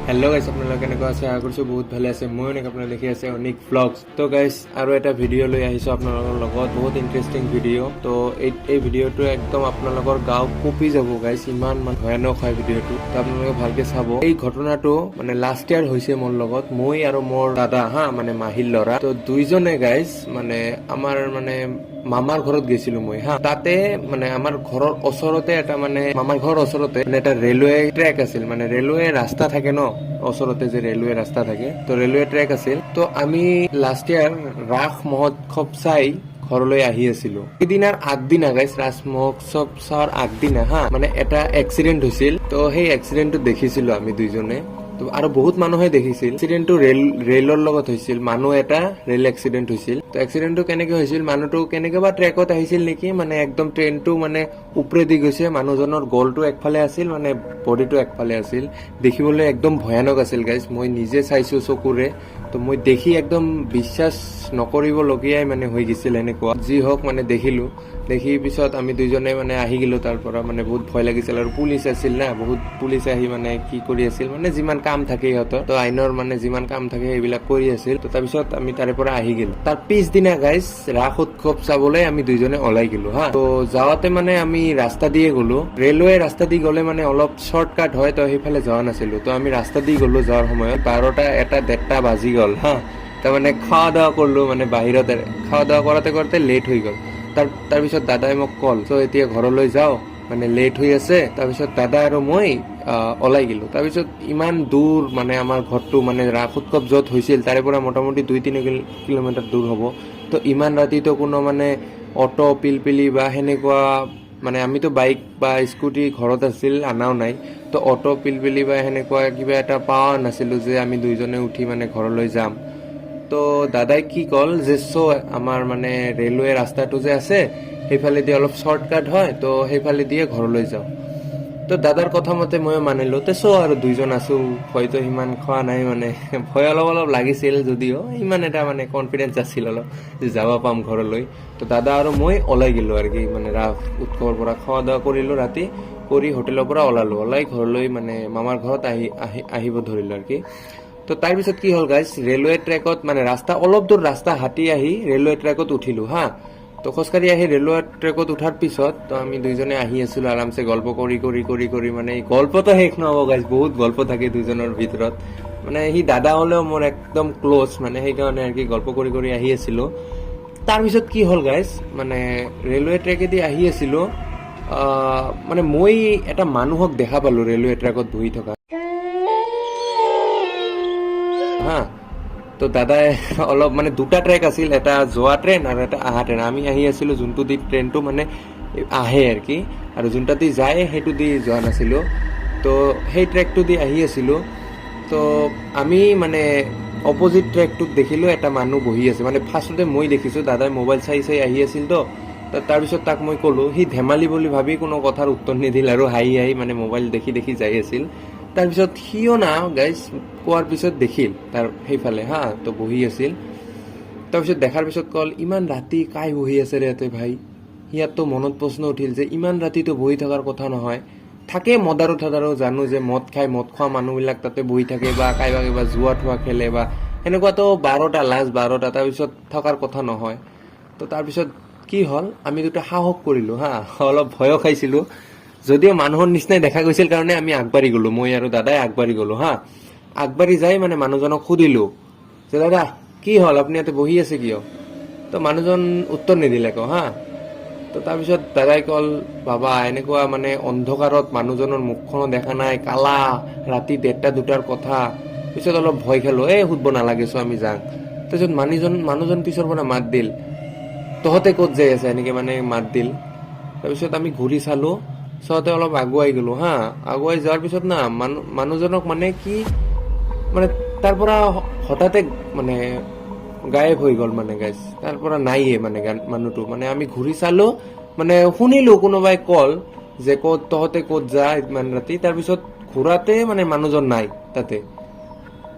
Hello' গাইছ, আপোনালোকে কেনেকুৱা আছে? আশা কৰিছোঁ বহুত ভালে আছে। ময়ো এনেকৈ আপোনালোকে দেখি আছে অনিক ভ্লগছ। তো গাইছ, আৰু এটা ভিডিঅ' লৈ আহিছোঁ আপোনালোকৰ লগত, বহুত ইণ্টাৰেষ্টিং ভিডিঅ'। তো এই ভিডিঅ'টো একদম আপোনালোকৰ গাঁও কঁপি যাব গাইছ, ইমান ভয়ানক হয় ভিডিঅ'টো। তো আপোনালোকে ভালকে চাব। এই ঘটনাটো মানে লাষ্ট ইয়াৰ হৈছে মোৰ লগত, মই আৰু মোৰ দাদা মানে মাহীৰ ল'ৰা। তো দুইজনে গাইছ মানে আমাৰ মানে মামাৰ ঘৰত গৈছিলো মই তাতে মানে আমাৰ ঘৰৰ ওচৰতে এটা মানে মামাৰ ঘৰৰ ওচৰতে মানে এটা ৰেলৱে ট্ৰেক আছিল, মানে ৰেলৱে ৰাস্তা থাকে ন, ওচৰতে যে ৰেলৱে ৰাস্তা থাকে, তো ৰেলৱে ট্ৰেক আছিল। তো আমি লাষ্ট ইয়াৰ ৰাস মহোৎসৱ চাই ঘৰলৈ আহি আছিলো। সেইদিনাৰ আগদিনা গাইছ, ৰাস মহোৎসৱ চোৱাৰ আগদিনা মানে এটা এক্সিডেন্ট হৈছিল। তো সেই এক্সিডেন্টটো দেখিছিলো আমি দুইজনে, আৰু বহুত মানুহে দেখিছিল। এক্সিডেন্টটো ৰেলৰ লগত হৈছিল, মানুহ এটা ৰেল এক্সিডেন্ট হৈছিল। তো এক্সিডেন্টটো কেনেকে হৈছিল, মানুহটো কেনেকে বা ট্ৰেকত আহিছিল নেকি, মানে একদম ট্ৰেইনটো মানে ওপৰেদি গৈছে, মানুহজনৰ গলটো একফালে আছিল, মানে বডিটো একফালে আছিল। দেখিবলৈ একদম ভয়ানক আছিল গাইজ, মই নিজে চাইছো চকুৰে। তো মই দেখি একদম বিশ্বাস নকৰিবলগীয়াই মানে হৈ গৈছিল এনেকুৱা। যি হওক মানে দেখিলো, দেখি পিছত আমি দুইজনে মানে আহি গলো তাৰ পৰা। মানে বহুত ভয় লাগিছিল, আৰু পুলিচ আছিল না, বহুত পুলিচ আহি মানে কি কৰি আছিল, মানে যিমান কাম থাকে সিহঁতৰ, তো আইনৰ মানে যিমান কাম থাকে সেইবিলাক কৰি আছিল। তো তাৰপিছত আমি তাৰে পৰা আহি গলো। তাৰ পিছদিনা গাইজ ৰাস উৎসৱ চাবলৈ আমি দুইজনে ওলাই গলো তো যাওঁতে মানে আমি ৰাস্তা দিয়ে গলো, ৰেলৱে ৰাস্তা দি গলে মানে অলপ শ্বৰ্টকাট হয়, তো সেইফালে যোৱা নাছিলো। তো আমি ৰাস্তা দি গলো, যোৱাৰ সময়ত 12টা 1:30 বাজি গল তাৰমানে খোৱা দাওয়া কৰলো, মানে বাহিৰত খাওয়া দাওয়া কৰাতে কৰাতে লেট হৈ গল। তাৰপিছত দাদাই মোক কল, তো এতিয়া ঘৰলৈ যাওঁ, মানে লেট হৈ আছে। তাৰপিছত দাদা আৰু মই ওলাই গলো। তাৰপিছত ইমান দূৰ মানে আমাৰ ঘৰটো, মানে ৰাস উৎসৱ য'ত হৈছিল তাৰে পৰা মোটামুটি 2-3 কিলোমিটাৰ দূৰ হ'ব। তো ইমান ৰাতিতো কোনো মানে অটো পিলপিলি বা সেনেকুৱা, মানে আমিতো বাইক বা স্কুটি ঘৰত আছিল, আনাও নাই। তো অটো পিলপিলি বা সেনেকুৱা কিবা এটা পোৱা নাছিলো যে আমি দুইজনে উঠি মানে ঘৰলৈ যাম। তো দাদাই কি কল যে আমাৰ মানে ৰেলৱে ৰাস্তাটো যে আছে সেইফালেদি অলপ শ্বৰ্টকাট হয়, তো সেইফালে দিয়ে ঘৰলৈ যাওঁ। তো দাদাৰ কথা মতে ময়ো মানিলো। তো আৰু দুইজন আছো, ভয়তো সিমান খোৱা নাই, মানে ভয় অলপ অলপ লাগিছিল, যদিও ইমান এটা মানে কনফিডেন্স আছিল অলপ যে যাব পাম ঘৰলৈ। তো দাদা আৰু মই ওলাই গলো আৰু কি, মানে ৰাস উৎসৱৰ পৰা খোৱা দাওয়া কৰিলো, ৰাতি কৰি হোটেলৰ পৰা ওলাই ঘৰলৈ, মানে মামাৰ ঘৰত আহিব ধৰিলো আৰু কি। তো তাৰপিছত কি হ'ল গাইজ, ৰেলৱে ট্ৰেকত মানে ৰাস্তা অলপ দূৰ ৰাস্তা হাতি আহি ৰেলৱে ট্ৰেকত উঠিলো তো খোজকাঢ়ি আহি ৰেলৱে ট্ৰেকত উঠাৰ পিছত তো আমি দুইজনে আহি আছিলো আৰামছে, গল্প কৰি কৰি কৰি কৰি, মানে গল্পতো শেষ নহব গাইজ, বহুত গল্প থাকে দুইজনৰ ভিতৰত। মানে সি দাদা হলেও মোৰ একদম ক্ল'জ, মানে সেইকাৰণে আৰু কি গল্প কৰি কৰি আহি আছিলো। তাৰপিছত কি হ'ল গাইজ, মানে ৰেলৱে ট্ৰেকেদি আহি আছিলো, মানে মই এটা মানুহক দেখা পালো ৰেলৱে ট্ৰেকত বহি থকা তো দাদাই অলপ, মানে দুটা ট্ৰেক আছিল, এটা যোৱা ট্ৰেইন আৰু এটা অহা ট্ৰেইন। আমি আহি আছিলো যোনটো দি ট্ৰেইনটো মানে আহে আৰু কি, আৰু যোনটা দি যায় সেইটো দি যোৱা নাছিলো। তো সেই ট্ৰেকটো দি আহি আছিলো। তো আমি মানে অপজিট ট্ৰেকটোত দেখিলো এটা মানুহ বহি আছে, মানে ফাৰ্ষ্টতে মই দেখিছো, দাদাই মোবাইল চাই চাই আহি আছিল। তো তাৰপিছত তাক মই ক'লো, সি ধেমালি বুলি ভাবি কোনো কথাৰ উত্তৰ নিদিল, আৰু হাঁহি হাঁহি মানে মোবাইল দেখি দেখি যাই আছিল। তাৰপিছত সিও না গাইজ কোৱাৰ পিছত দেখিল তাৰ সেইফালে তো বহি আছিল। তাৰপিছত দেখাৰ পিছত কল, ইমান ৰাতি কাই বহি আছে ৰে ইয়াতে ভাই। সিয়াতো মনত প্ৰশ্ন উঠিল যে ইমান ৰাতিতো বহি থকাৰ কথা নহয়, থাকে মদাৰো থদাৰো, জানো যে মদ খোৱা মানুহবিলাক তাতে বহি থাকে, বা কাইবা কিবা জুৱা থোৱা খেলে বা সেনেকুৱাতো 12টা লাষ্ট 12টা, তাৰপিছত থকাৰ কথা নহয়। তো তাৰপিছত কি হ'ল, আমি দুটা সাহস কৰিলো অলপ ভয়ো খাইছিলো, যদিও মানুহৰ নিচিনাই দেখা গৈছিল কাৰণে আমি আগবাঢ়ি গলো, মই আৰু দাদাই আগবাঢ়ি গলো আগবাঢ়ি যাই মানে মানুহজনক সুধিলো যে দাদা কি হ'ল, আপুনি ইয়াতে বহি আছে কিয়? তো মানুহজন উত্তৰ নিদিলে তো তাৰপিছত দাদাই কল, বাবা এনেকুৱা মানে অন্ধকাৰত মানুহজনৰ মুখখনো দেখা নাই, কালা, ৰাতি 1:30-2টাৰ কথা। পিছত অলপ ভয় খালো, সুধিব নালাগে আমি যাং। তাৰপিছত মানুহজন পিছৰ পৰা মাত দিল, তহঁতে ক'ত যাই আছে, এনেকে মানে মাত দিল। তাৰপিছত আমি ঘূৰি চালো, চাওঁতে অলপ আগুৱাই গলো আগুৱাই যোৱাৰ পিছত না মানুহজনক মানে কি, মানে তাৰ পৰা হঠাতে মানে গায়েব হৈ গল, মানে গাইজ তাৰ পৰা নাইয়ে মানে মানুহটো। মানে আমি ঘূৰি চালো, মানে শুনিলো কোনোবাই কল যে তহঁতে ক'ত যা ইমান ৰাতি। তাৰপিছত ঘূৰাতে মানে মানুহজন নাই তাতে।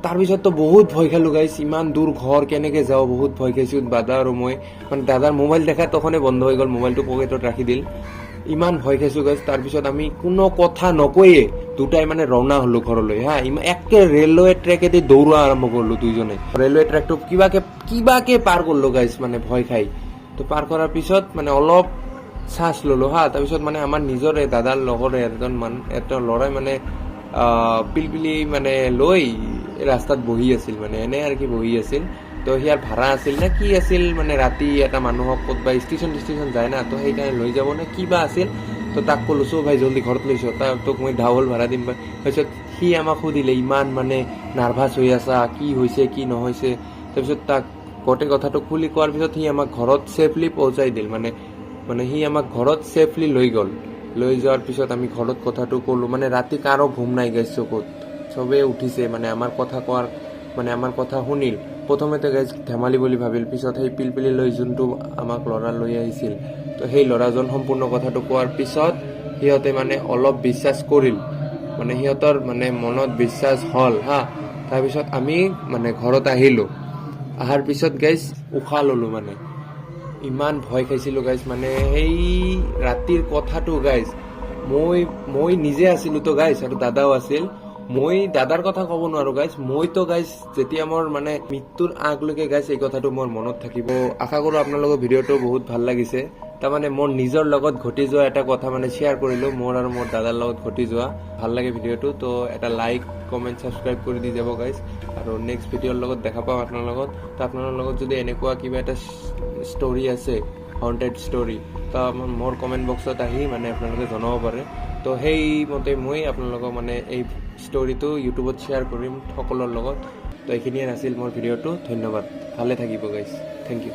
তাৰপিছততো বহুত ভয় খালো গাইজ, ইমান দূৰ ঘৰ কেনেকে যাওঁ, বহুত ভয় খাইছো দাদা আৰু মই। মানে দাদাৰ মোবাইল দেখা তখনে বন্ধ হৈ গল, মোবাইলটো পকেটত ৰাখি দিল। ইমান ভয় খাইছো গাইজ। তাৰপিছত আমি কোনো কথা নকয়ে দুটাই মানে ৰওনা হলো ঘৰলৈ হা। একে ৰেলৱে ট্ৰেকেদি দৌৰা আৰম্ভ কৰিলো দুইজনে। ৰেলৱে ট্ৰেকটো কিবাকে পাৰ কৰিলো গাইজ, মানে ভয় খাই। তো পাৰ কৰাৰ পিছত মানে অলপ চান্স ললো হা। তাৰপিছত মানে আমাৰ নিজৰে দাদাৰ লগৰে এটা ল'ৰাই মানে পিলপিলি মানে লৈ ৰাস্তাত বহি আছিল, মানে এনে আৰু কি বহি আছিল। তো সিয়াৰ ভাড়া আছিল নে কি আছিল, মানে ৰাতি এটা মানুহক ক'তবা ষ্টেচন যায় না, তো সেইকাৰণে লৈ যাব নে কিবা আছিল। তো তাক ক'লো চো ভাই জল্দি ঘৰত লৈছ, তোক মই ডাবল ভাড়া দিম। তাৰপিছত সি আমাক সুধিলে ইমান মানে নাৰ্ভাছ হৈ আছা, কি হৈছে কি নহৈছে। তাৰপিছত তাক গোটেই কথাটো খুলি কোৱাৰ পিছত সি আমাক ঘৰত ছেফলি পहुঁচাই দিল। মানে সি আমাক ঘৰত ছেফলি লৈ গ'ল। লৈ যোৱাৰ পিছত আমি ঘৰত কথাটো ক'লো, মানে ৰাতি কাৰো ঘুম নাই গাইজ চকুত, চবেই উঠিছে মানে আমাৰ কথা শুনিল। প্ৰথমতে গাইজ ধেমালি বুলি ভাবিল, পিছত সেই পিলপিলি লৈ যোনটো আমাক ল'ৰা লৈ আহিছিল, তো সেই ল'ৰাজন সম্পূৰ্ণ কথাটো কোৱাৰ পিছত সিহঁতে মানে অলপ বিশ্বাস কৰিল, মানে সিহঁতৰ মানে মনত বিশ্বাস হ'ল হা। তাৰপিছত আমি মানে ঘৰত আহিলোঁ। অহাৰ পিছত গাইজ উশাহ ল'লোঁ, মানে ইমান ভয় খাইছিলোঁ গাইজ। মানে সেই ৰাতিৰ কথাটো গাইজ, মই নিজে আছিলোঁ তো গাইজ, আৰু দাদাও আছিল। মই দাদাৰ কথা ক'ব নোৱাৰো গাইজ, মইতো গাইজ যেতিয়া মোৰ মানে মৃত্যুৰ আগলৈকে গাইজ এই কথাটো মোৰ মনত থাকিব। আশা কৰোঁ আপোনালোকৰ ভিডিঅ'টো বহুত ভাল লাগিছে। তাৰমানে মোৰ নিজৰ লগত ঘটি যোৱা এটা কথা মানে শ্বেয়াৰ কৰিলোঁ, মোৰ আৰু মোৰ দাদাৰ লগত ঘটি যোৱা। ভাল লাগে ভিডিঅ'টো, তো এটা লাইক কমেণ্ট ছাবস্ক্ৰাইব কৰি দি যাব গাইজ। আৰু নেক্সট ভিডিঅ'ৰ লগত দেখা পাম আপোনাৰ লগত। তো আপোনাৰ লগত যদি এনেকুৱা কিবা এটা ষ্টৰি আছে, হণ্টেড ষ্টৰি, তো মোৰ কমেণ্ট বক্সত আহি মানে আপোনালোকে জনাব পাৰে। তো সেইমতে মই আপোনালোকক মানে এই ষ্টৰিটো ইউটিউবত শ্বেয়াৰ কৰিম সকলোৰ লগত। তো এইখিনিয়ে আছিল মোৰ ভিডিঅ'টো। ধন্যবাদ, ভালে থাকিব গাইজ, থেংক ইউ।